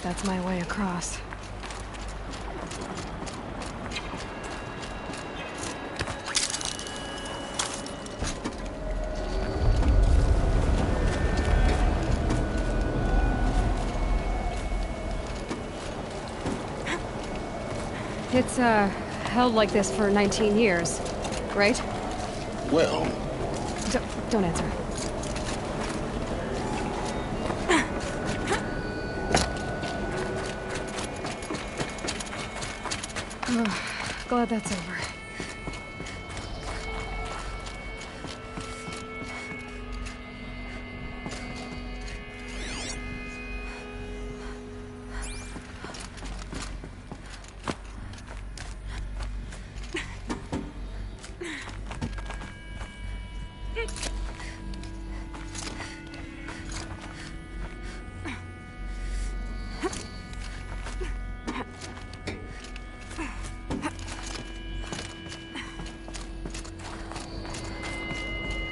that's my way across. It's, held like this for 19 years, right? Well... Don't answer. Glad that's over.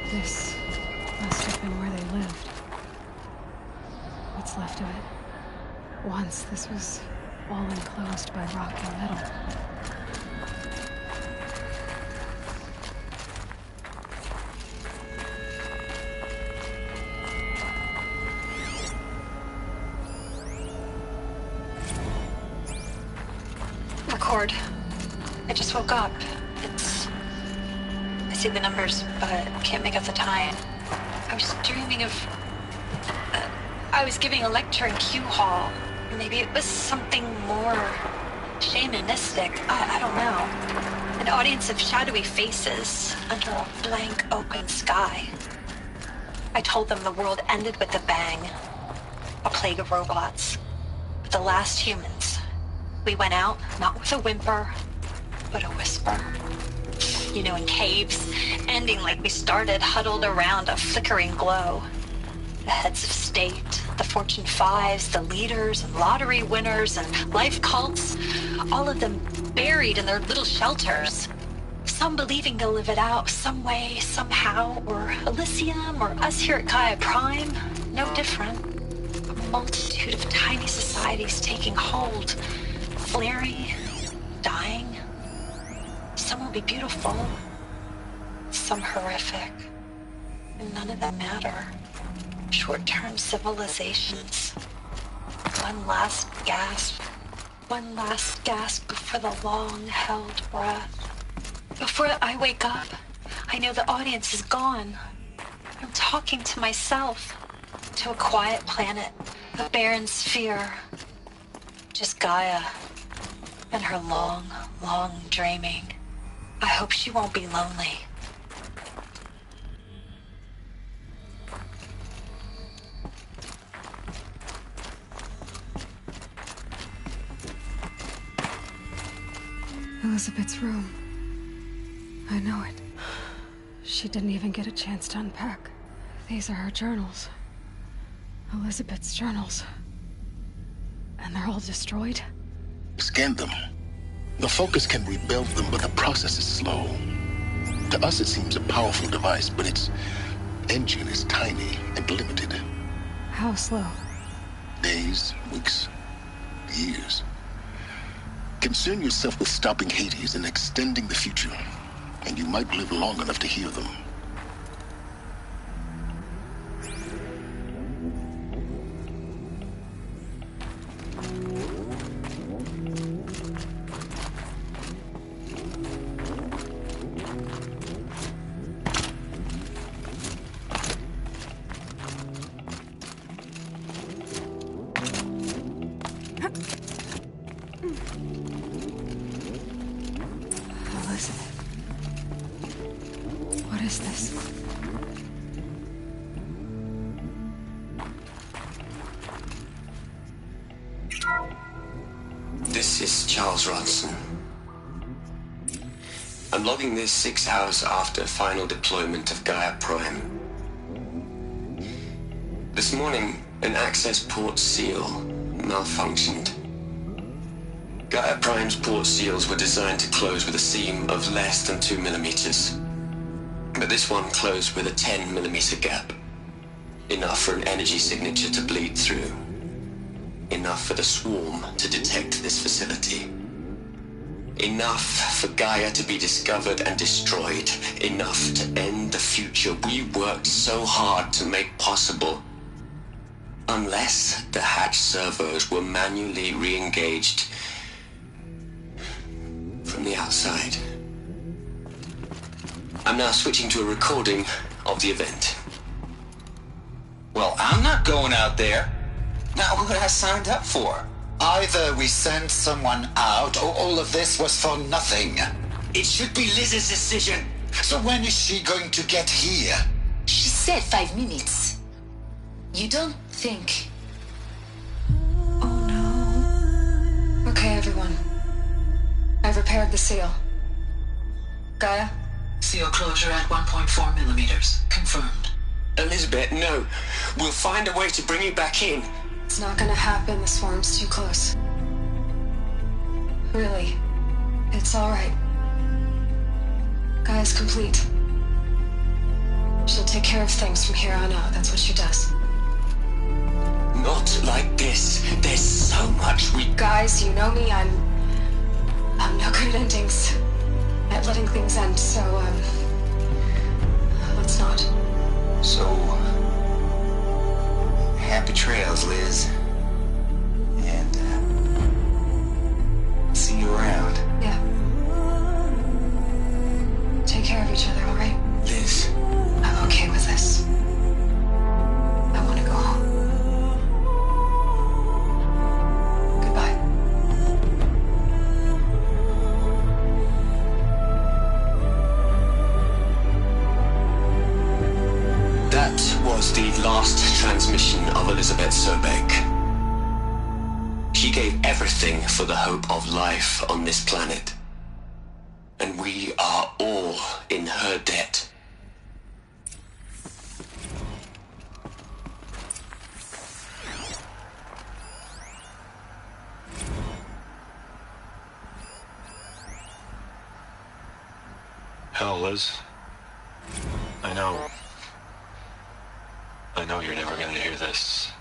This must have been where they lived. What's left of it. Once, this was all enclosed by rock and metal. Record. I just woke up. I see the numbers, but can't make out the time. I was dreaming of... I was giving a lecture in Q Hall. Maybe it was something more shamanistic. I don't know. An audience of shadowy faces under a blank open sky. I told them the world ended with a bang. A plague of robots. The last humans. We went out, not with a whimper, but a whisper. You know, in caves, ending like we started, huddled around a flickering glow. The heads of state, the Fortune 5s, the leaders and lottery winners and life cults, all of them buried in their little shelters. Some believing they'll live it out some way, somehow, or Elysium, or us here at Gaia Prime, no different. A multitude of tiny societies taking hold, flaring, dying. Some will be beautiful, some horrific, and none of them matter. Short-term civilizations. One last gasp before the long-held breath. Before I wake up, I know the audience is gone. I'm talking to myself, to a quiet planet, a barren sphere. Just Gaia and her long, long dreaming. I hope she won't be lonely. Elizabeth's room. I know it. She didn't even get a chance to unpack. These are her journals. Elizabeth's journals. And they're all destroyed? Scan them. The Focus can rebuild them, but the process is slow. To us, it seems a powerful device, but its engine is tiny and limited. How slow? Days, weeks, years. Concern yourself with stopping Hades and extending the future, and you might live long enough to hear them. What is this? This is Charles Ronson. I'm logging this 6 hours after final deployment of Gaia Prime. This morning, an access port seal malfunctioned. Gaia Prime's port seals were designed to close with a seam of less than 2 millimeters. But this one closed with a 10 millimeter gap. Enough for an energy signature to bleed through. enough for the swarm to detect this facility. Enough for Gaia to be discovered and destroyed. Enough to end the future we worked so hard to make possible. Unless the hatch servos were manually re-engaged from the outside. I'm now switching to a recording of the event. Well, I'm not going out there. Not what I signed up for. Either we send someone out, or all of this was for nothing. It should be Liz's decision. So when is she going to get here? She said 5 minutes. You don't think... Oh no. Okay, everyone. I've repaired the seal. Gaia? Seal closure at 1.4 millimeters. Confirmed. Elizabeth, no. We'll find a way to bring you back in. It's not gonna happen. The swarm's too close. Really. It's alright. Gaia's complete. She'll take care of things from here on out. That's what she does. Not like this. There's so much we... Guys, you know me. I'm no good at endings. At letting things end, so, let's not. So... happy trails, Liz. And, see you around. Yeah. Take care of each other, alright? Liz. I'm okay with this. I want to go home. Goodbye. That was the last transmission of Elizabeth Sobek. She gave everything for the hope of life on this planet. And we are all in her debt. Hell, Liz. I know you're never gonna hear this.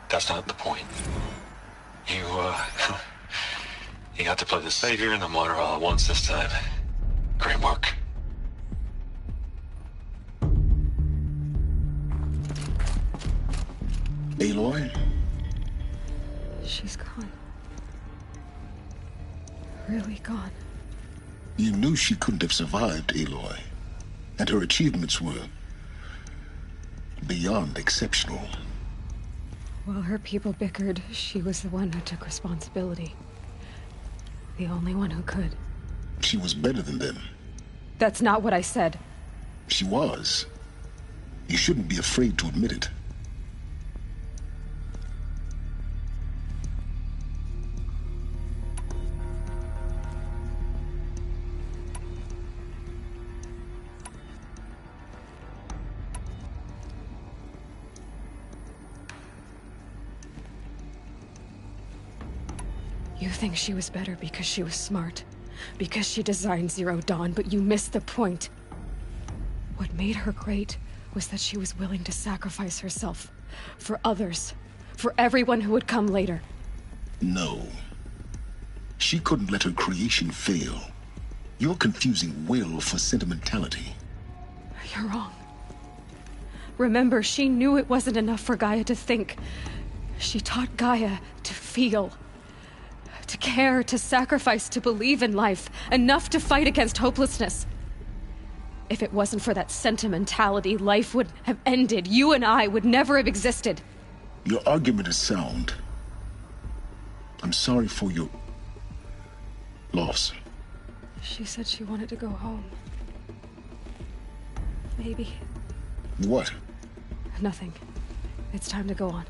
That's not the point. You got to play the savior and the martyr all at once this time. Great work. Aloy? She's gone. Really gone. You knew she couldn't have survived, Aloy. And her achievements were beyond exceptional. While her people bickered, she was the one who took responsibility. The only one who could. She was better than them. That's not what I said. She was. You shouldn't be afraid to admit it. You think she was better because she was smart, because she designed Zero Dawn, but you missed the point. What made her great was that she was willing to sacrifice herself for others, for everyone who would come later. No. She couldn't let her creation fail. You're confusing will for sentimentality. You're wrong. Remember, she knew it wasn't enough for Gaia to think. She taught Gaia to feel. To care, to sacrifice, to believe in life. Enough to fight against hopelessness. If it wasn't for that sentimentality, life would have ended. You and I would never have existed. Your argument is sound. I'm sorry for your loss. She said she wanted to go home. Maybe. What? Nothing. It's time to go on.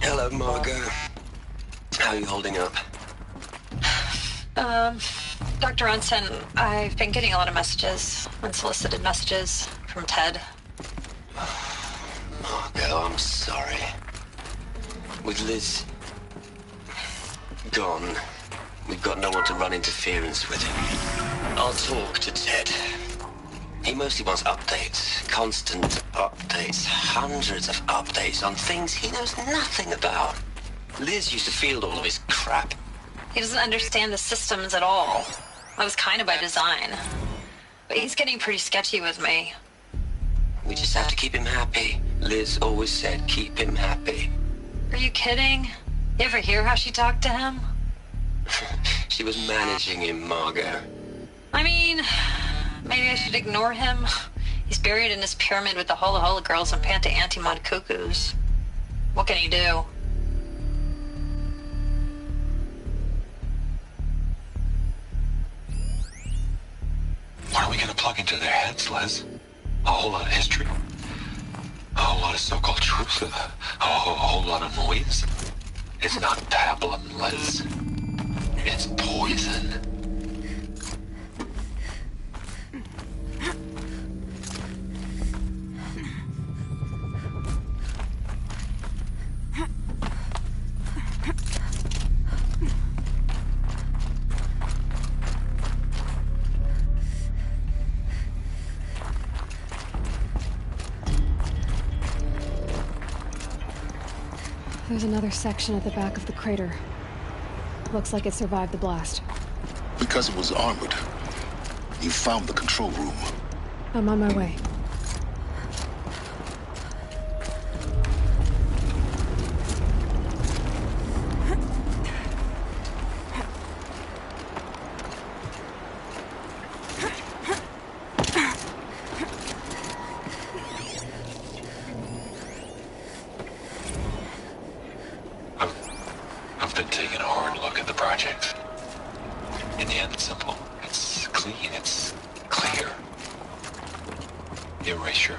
Hello, Margot. How are you holding up? Dr. Ronson, I've been getting a lot of messages, unsolicited messages from Ted. Margot, I'm sorry. With Liz gone, we've got no one to run interference with him. I'll talk to Ted. He mostly wants updates, constant updates, hundreds of updates on things he knows nothing about. Liz used to field all of his crap. He doesn't understand the systems at all. That was kind of by design. But he's getting pretty sketchy with me. We just have to keep him happy. Liz always said, keep him happy. Are you kidding? You ever hear how she talked to him? She was managing him, Margot. I mean, maybe I should ignore him. He's buried in his pyramid with the Hola Hola girls and Panta Antimod cuckoos. What can he do? What are we gonna plug into their heads, Liz? A whole lot of history? A whole lot of so-called truth? A whole lot of noise? It's not pablum, Liz. It's poison. There's another section at the back of the crater. Looks like it survived the blast. Because it was armored. You found the control room. I'm on my way. I've been taking a hard look at the project. In the end, it's simple. It's clean. It's clear. Erasure.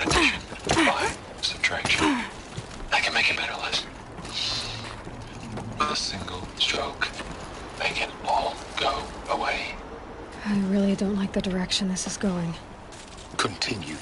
Addition. By subtraction. I can make it better, Liz. With a single stroke, make it all go away. I really don't like the direction this is going. Continue.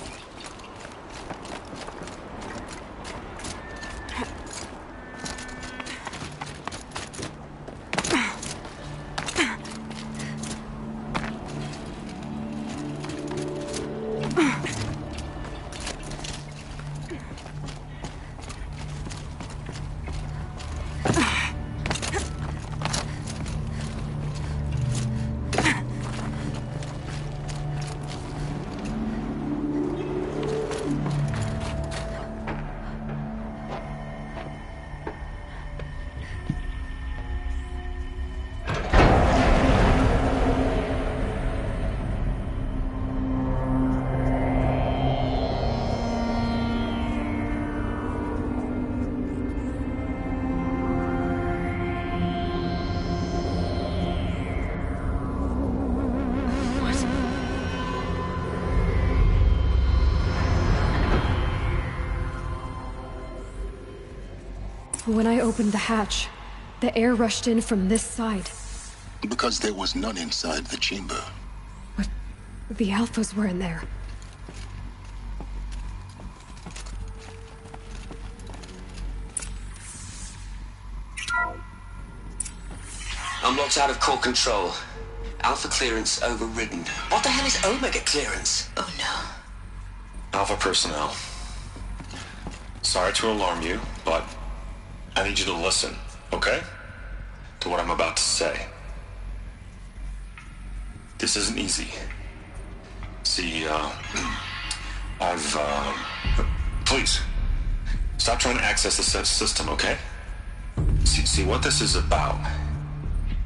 When I opened the hatch, the air rushed in from this side. Because there was none inside the chamber. But the alphas were in there. I'm locked out of core control. Alpha clearance overridden. What the hell is Omega clearance? Oh no. Alpha personnel. Sorry to alarm you, but I need you to listen, okay? To what I'm about to say. This isn't easy. See, please, stop trying to access the system, okay? See, what this is about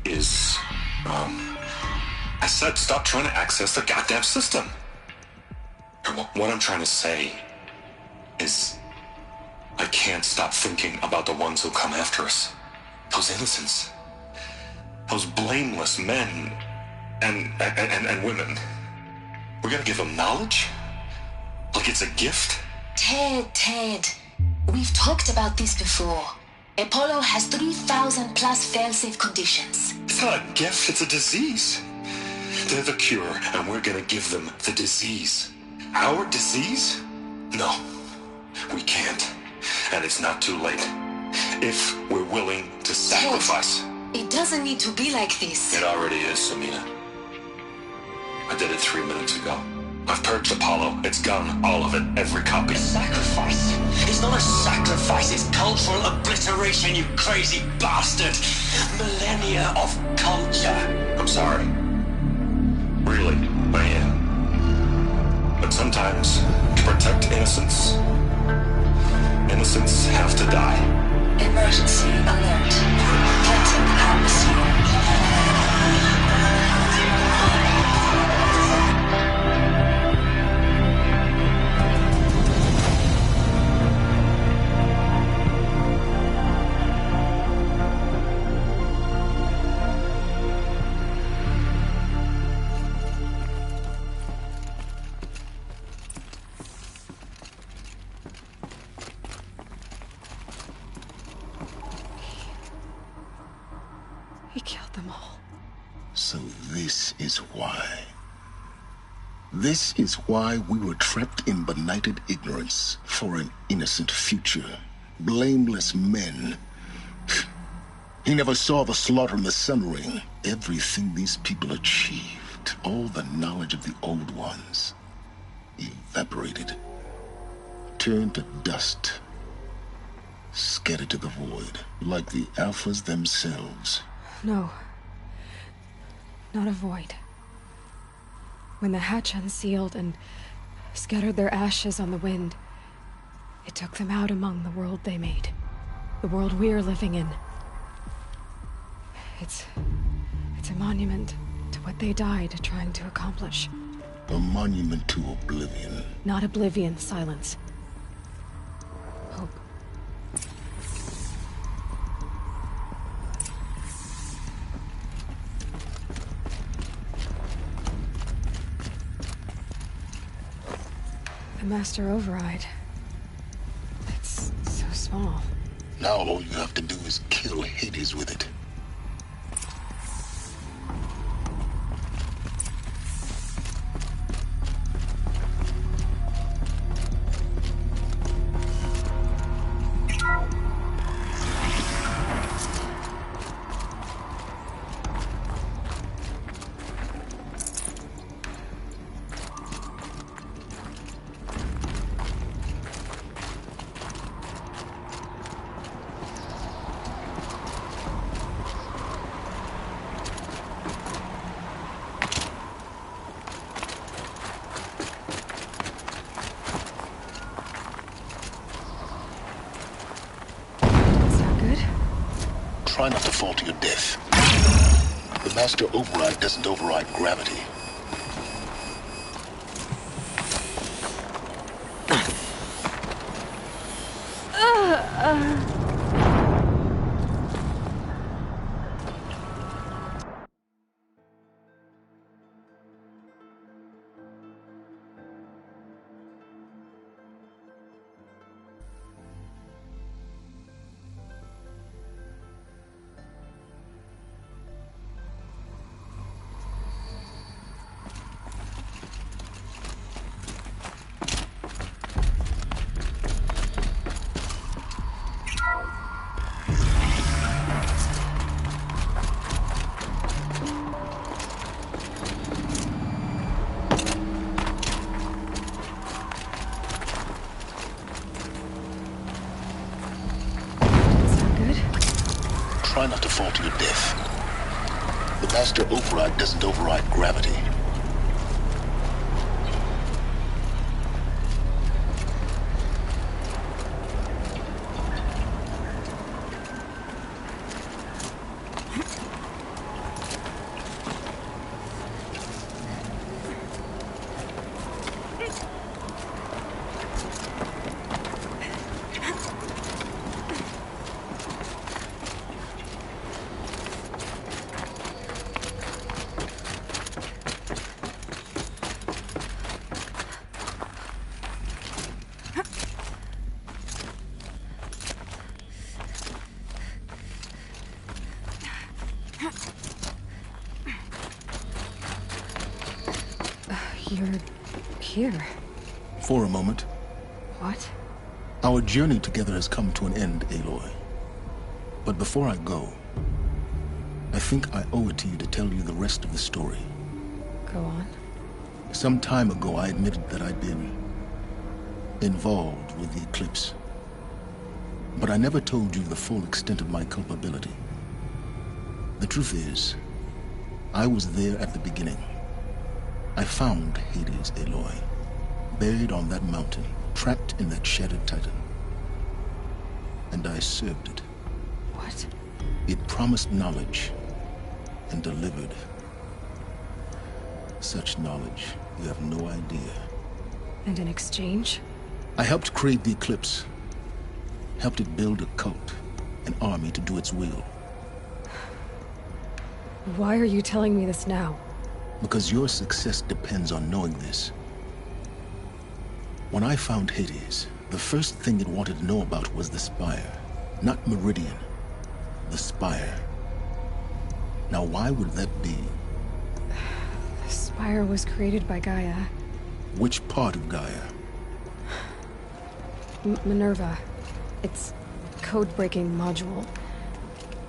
is, I said stop trying to access the goddamn system. What I'm trying to say is, I can't stop thinking about the ones who come after us. Those innocents. Those blameless men and women. We're gonna give them knowledge? Like it's a gift? Ted. We've talked about this before. Apollo has 3,000 plus fail-safe conditions. It's not a gift, it's a disease. They're the cure, and we're gonna give them the disease. Our disease? No, we can't. And it's not too late. If we're willing to sacrifice. It doesn't need to be like this. It already is, Samina. I did it 3 minutes ago. I've purged Apollo. It's gone. All of it. Every copy. Sacrifice? It's not a sacrifice, it's cultural obliteration, you crazy bastard! Millennia of culture! I'm sorry. Really, I am. But sometimes, to protect innocence, innocents have to die. Emergency alert. Planting atmosphere. He killed them all. So this is why. This is why we were trapped in benighted ignorance for an innocent future. Blameless men. He never saw the slaughter in the Sun Ring. Everything these people achieved, all the knowledge of the old ones, evaporated, turned to dust, scattered to the void, like the Alphas themselves. No. Not a void. When the hatch unsealed and scattered their ashes on the wind, it took them out among the world they made. The world we're living in. It's a monument to what they died trying to accomplish. A monument to oblivion. Not oblivion, silence. Hope. The Master Override. It's so small. Now all you have to do is kill Hades with it. Try not to fall to your death. The Master Override doesn't override gravity. Try not to fall to your death. The Master Override doesn't override gravity. You're here. For a moment. What? Our journey together has come to an end, Aloy. But before I go, I think I owe it to you to tell you the rest of the story. Go on. Some time ago, I admitted that I'd been involved with the eclipse. But I never told you the full extent of my culpability. The truth is, I was there at the beginning. I found Hades, Aloy, buried on that mountain, trapped in that shattered titan. And I served it. What? It promised knowledge and delivered. Such knowledge, you have no idea. And in exchange? I helped create the eclipse. Helped it build a cult, an army to do its will. Why are you telling me this now? Because your success depends on knowing this. When I found Hades, the first thing it wanted to know about was the Spire. Not Meridian. The Spire. Now why would that be? The Spire was created by Gaia. Which part of Gaia? Minerva. It's code-breaking module.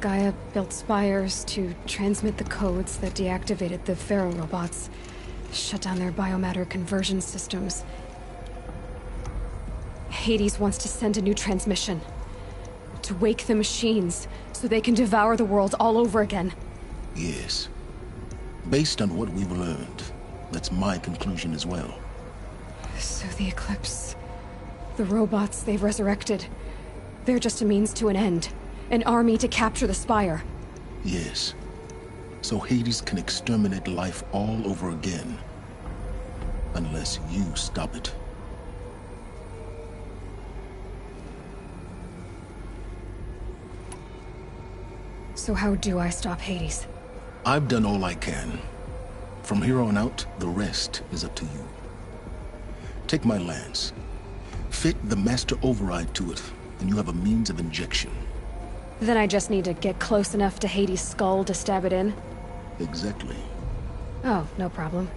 Gaia built spires to transmit the codes that deactivated the Pharaoh robots, shut down their biomatter conversion systems. Hades wants to send a new transmission. To wake the machines, so they can devour the world all over again. Yes. Based on what we've learned, that's my conclusion as well. So the Eclipse... the robots they've resurrected... they're just a means to an end. An army to capture the Spire. Yes. So Hades can exterminate life all over again. Unless you stop it. So how do I stop Hades? I've done all I can. From here on out, the rest is up to you. Take my lance. Fit the master override to it, and you have a means of injection. Then I just need to get close enough to Hades' skull to stab it in? Exactly. Oh, no problem.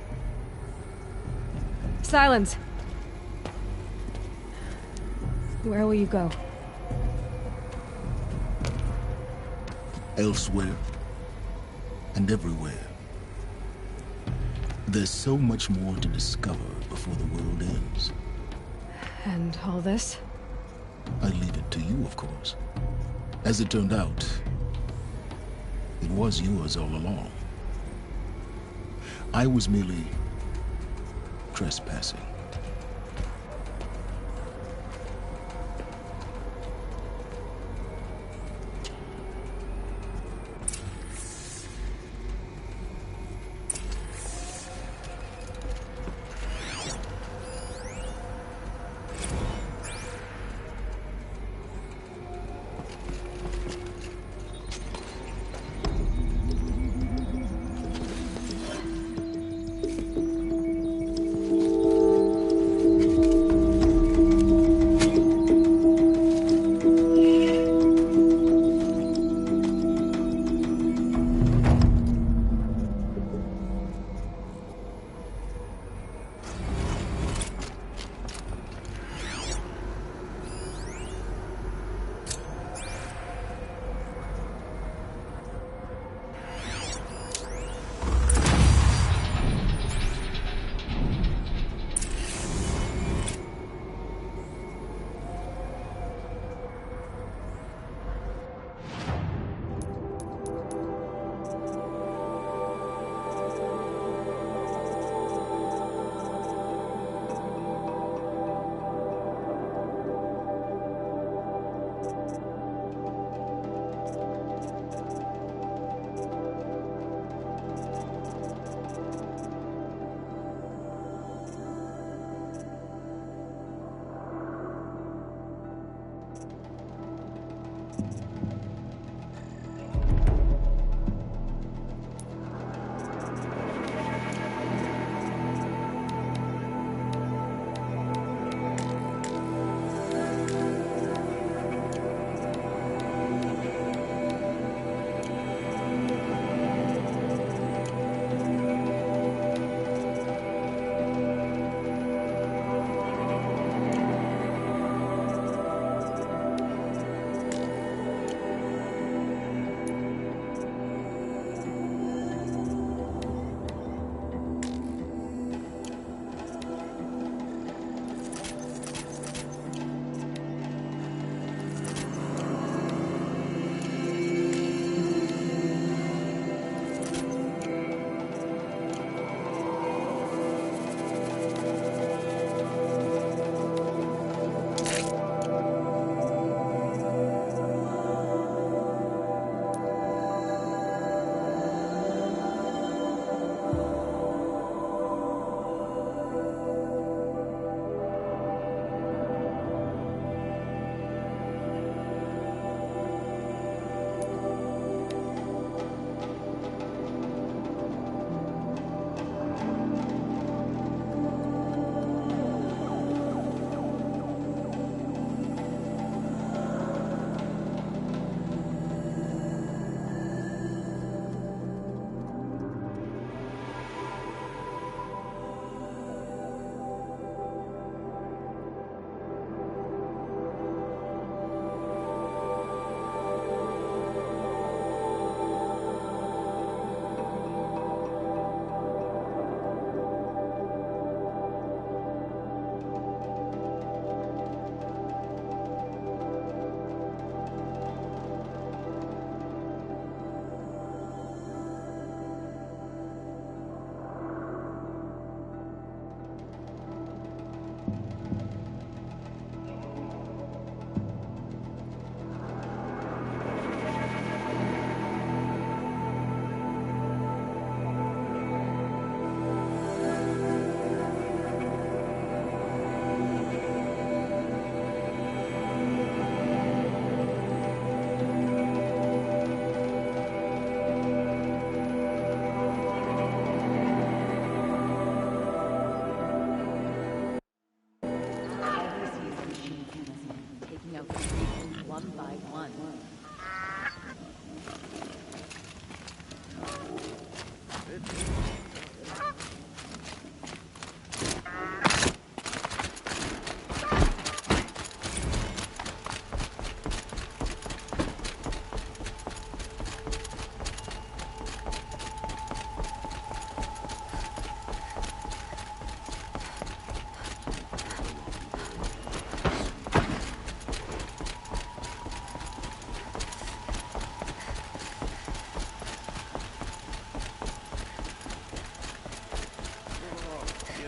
Silence! Where will you go? Elsewhere. And everywhere. There's so much more to discover before the world ends. And all this? I leave it to you, of course. As it turned out, it was yours all along. I was merely trespassing.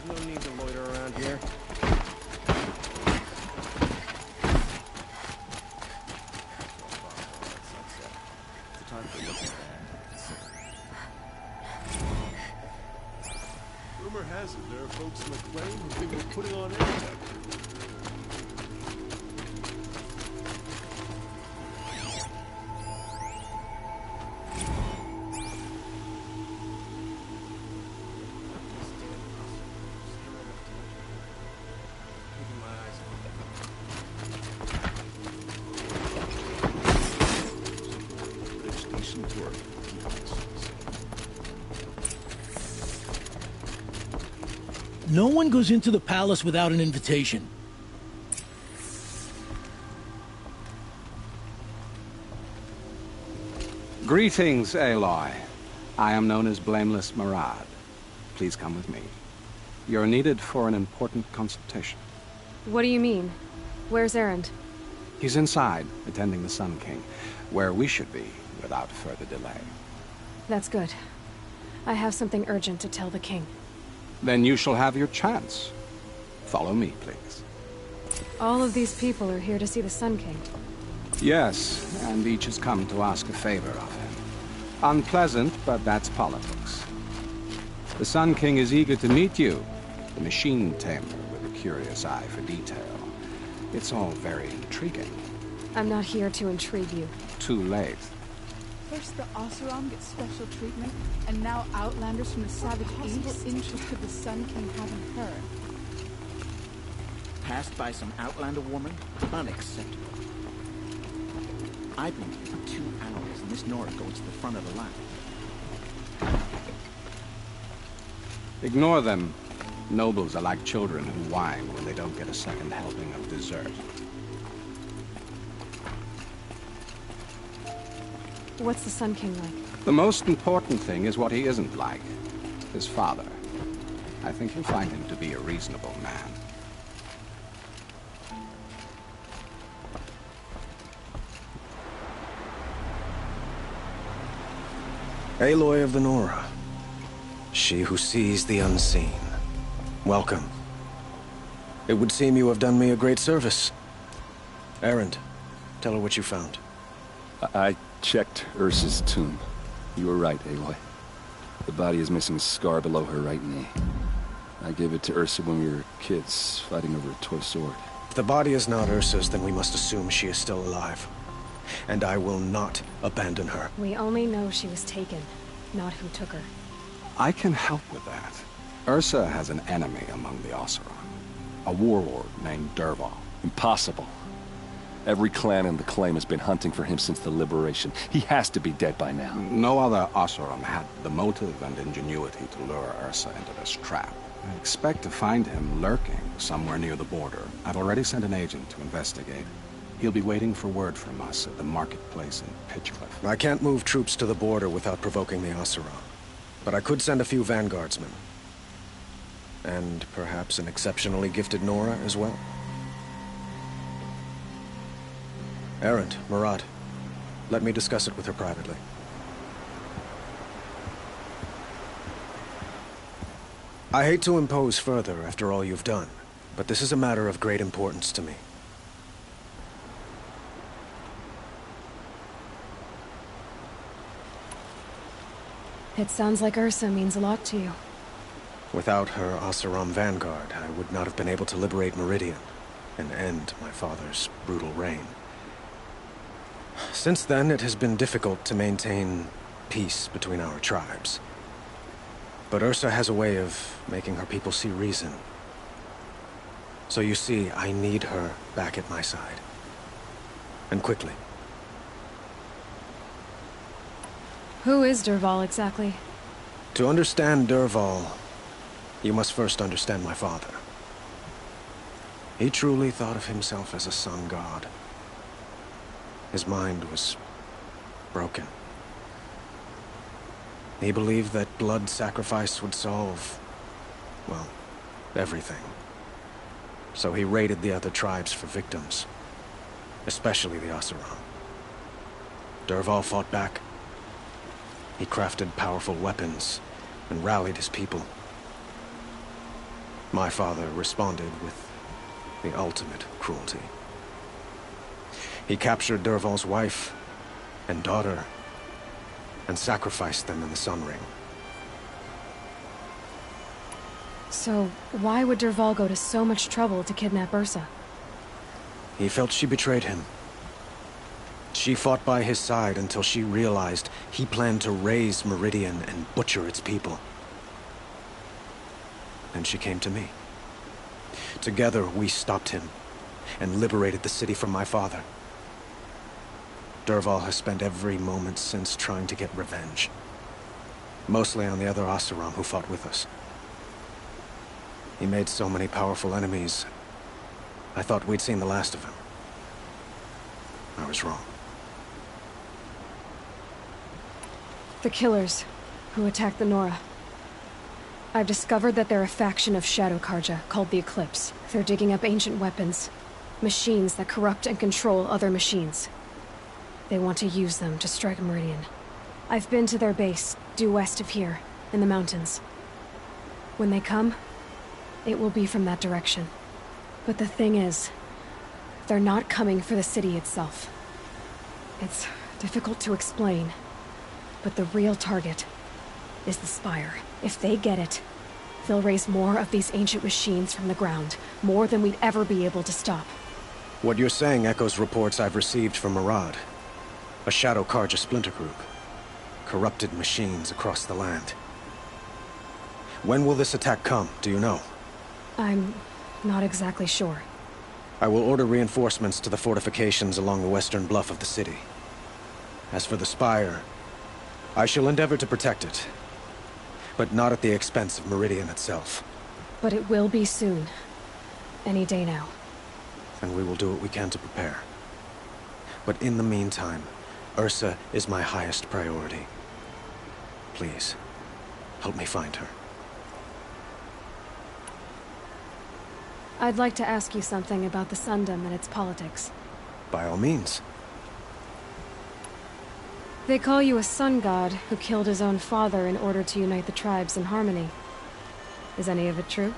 No need to loiter around here. Rumor has it there are folks in McLean who think we're putting on air. No one goes into the palace without an invitation. Greetings, Aloy. I am known as Blameless Marad. Please come with me. You're needed for an important consultation. What do you mean? Where's Erend? He's inside, attending the Sun King, where we should be without further delay. That's good. I have something urgent to tell the king. Then you shall have your chance. Follow me, please. All of these people are here to see the Sun King. Yes, and each has come to ask a favor of him. Unpleasant, but that's politics. The Sun King is eager to meet you, the machine tamer with a curious eye for detail. It's all very intriguing. I'm not here to intrigue you. Too late. First the Oseram gets special treatment, and now Outlanders from the Savage East. Interest could the Sun King have in her? Passed by some Outlander woman? Unacceptable. I've been here for 2 hours, and this Nora goes to the front of the line. Ignore them. Nobles are like children who whine when they don't get a second helping of dessert. What's the Sun King like? The most important thing is what he isn't like. His father. I think you'll find him to be a reasonable man. Aloy of the Nora. She who sees the unseen. Welcome. It would seem you have done me a great service. Erend, tell her what you found. I checked Ursa's tomb. You were right, Aloy. The body is missing a scar below her right knee. I gave it to Ursa when we were kids, fighting over a toy sword. If the body is not Ursa's, then we must assume she is still alive. And I will not abandon her. We only know she was taken, not who took her. I can help with that. Ursa has an enemy among the Oseram. A warlord named Dervahl. Impossible. Every clan in the claim has been hunting for him since the liberation. He has to be dead by now. No other Oseram had the motive and ingenuity to lure Ursa into this trap. I expect to find him lurking somewhere near the border. I've already sent an agent to investigate. He'll be waiting for word from us at the marketplace in Pitchcliff. I can't move troops to the border without provoking the Oseram. But I could send a few vanguardsmen. And perhaps an exceptionally gifted Nora as well. Erend, Marad, let me discuss it with her privately. I hate to impose further after all you've done, but this is a matter of great importance to me. It sounds like Ursa means a lot to you. Without her Oseram vanguard, I would not have been able to liberate Meridian and end my father's brutal reign. Since then, it has been difficult to maintain peace between our tribes. But Ursa has a way of making her people see reason. So you see, I need her back at my side. And quickly. Who is Dervahl exactly? To understand Dervahl, you must first understand my father. He truly thought of himself as a sun god. His mind was broken. He believed that blood sacrifice would solve, well, everything. So he raided the other tribes for victims, especially the Oseram. Dervahl fought back. He crafted powerful weapons and rallied his people. My father responded with the ultimate cruelty. He captured Dervahl's wife and daughter and sacrificed them in the Sun Ring. So, why would Dervahl go to so much trouble to kidnap Ursa? He felt she betrayed him. She fought by his side until she realized he planned to raise Meridian and butcher its people. And she came to me. Together, we stopped him and liberated the city from my father. Dervahl has spent every moment since trying to get revenge. Mostly on the other Oseram who fought with us. He made so many powerful enemies, I thought we'd seen the last of him. I was wrong. The killers who attacked the Nora. I've discovered that they're a faction of Shadow Karja called the Eclipse. They're digging up ancient weapons, machines that corrupt and control other machines. They want to use them to strike Meridian. I've been to their base, due west of here, in the mountains. When they come, it will be from that direction. But the thing is, they're not coming for the city itself. It's difficult to explain, but the real target is the Spire. If they get it, they'll raise more of these ancient machines from the ground, more than we'd ever be able to stop. What you're saying echoes reports I've received from Murad, a Shadow Karja splinter group. Corrupted machines across the land. When will this attack come, do you know? I'm not exactly sure. I will order reinforcements to the fortifications along the western bluff of the city. As for the Spire, I shall endeavor to protect it, but not at the expense of Meridian itself. But it will be soon. Any day now. And we will do what we can to prepare. But in the meantime, Ursa is my highest priority. Please, help me find her. I'd like to ask you something about the Sundom and its politics. By all means. They call you a sun god who killed his own father in order to unite the tribes in harmony. Is any of it true?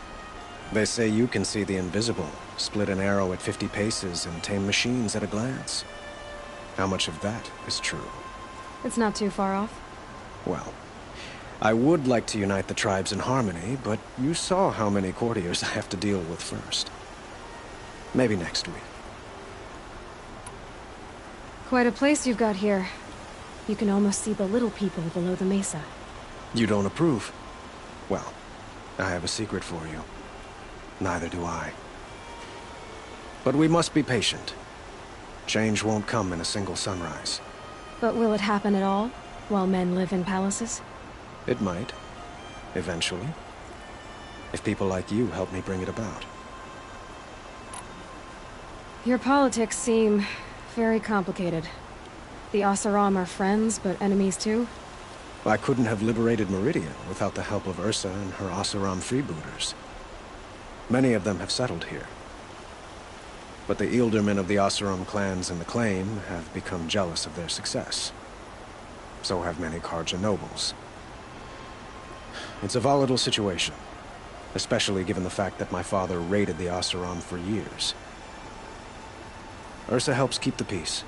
They say you can see the invisible, split an arrow at 50 paces, and tame machines at a glance. How much of that is true? It's not too far off. Well, I would like to unite the tribes in harmony, but you saw how many courtiers I have to deal with first. Maybe next week. Quite a place you've got here. You can almost see the little people below the mesa. You don't approve? Well, I have a secret for you. Neither do I. But we must be patient. Change won't come in a single sunrise. But will it happen at all, while men live in palaces? It might. Eventually. If people like you help me bring it about. Your politics seem very complicated. The Oseram are friends, but enemies too? I couldn't have liberated Meridian without the help of Ursa and her Oseram freebooters. Many of them have settled here. But the Ealdormen of the Oseram clans in the Claim have become jealous of their success. So have many Karja nobles. It's a volatile situation, especially given the fact that my father raided the Oseram for years. Ursa helps keep the peace,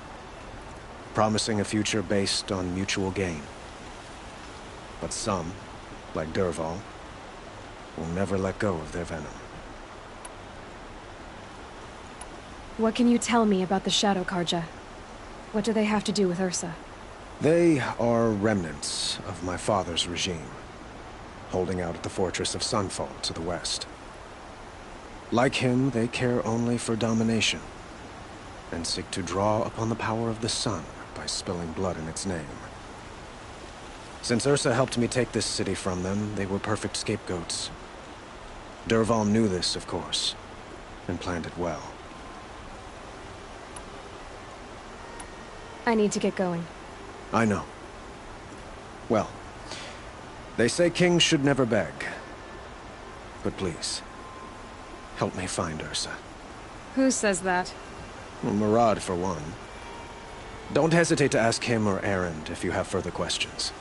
promising a future based on mutual gain. But some, like Dervahl, will never let go of their venom. What can you tell me about the Shadow Karja? What do they have to do with Ursa? They are remnants of my father's regime, holding out at the fortress of Sunfall to the west. Like him, they care only for domination, and seek to draw upon the power of the sun by spilling blood in its name. Since Ursa helped me take this city from them, they were perfect scapegoats. Dervahl knew this, of course, and planned it well. I need to get going. I know. Well, they say kings should never beg. But please, help me find Ursa. Who says that? Well, Murad, for one. Don't hesitate to ask him or Erend if you have further questions.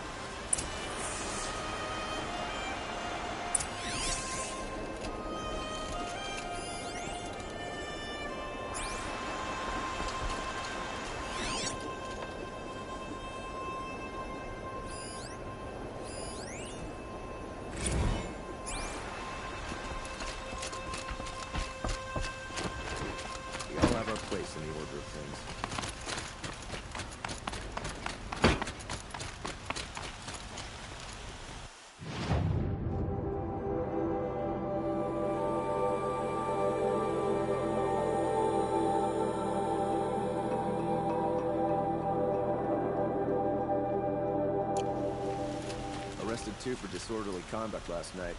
arrested too for disorderly conduct last night.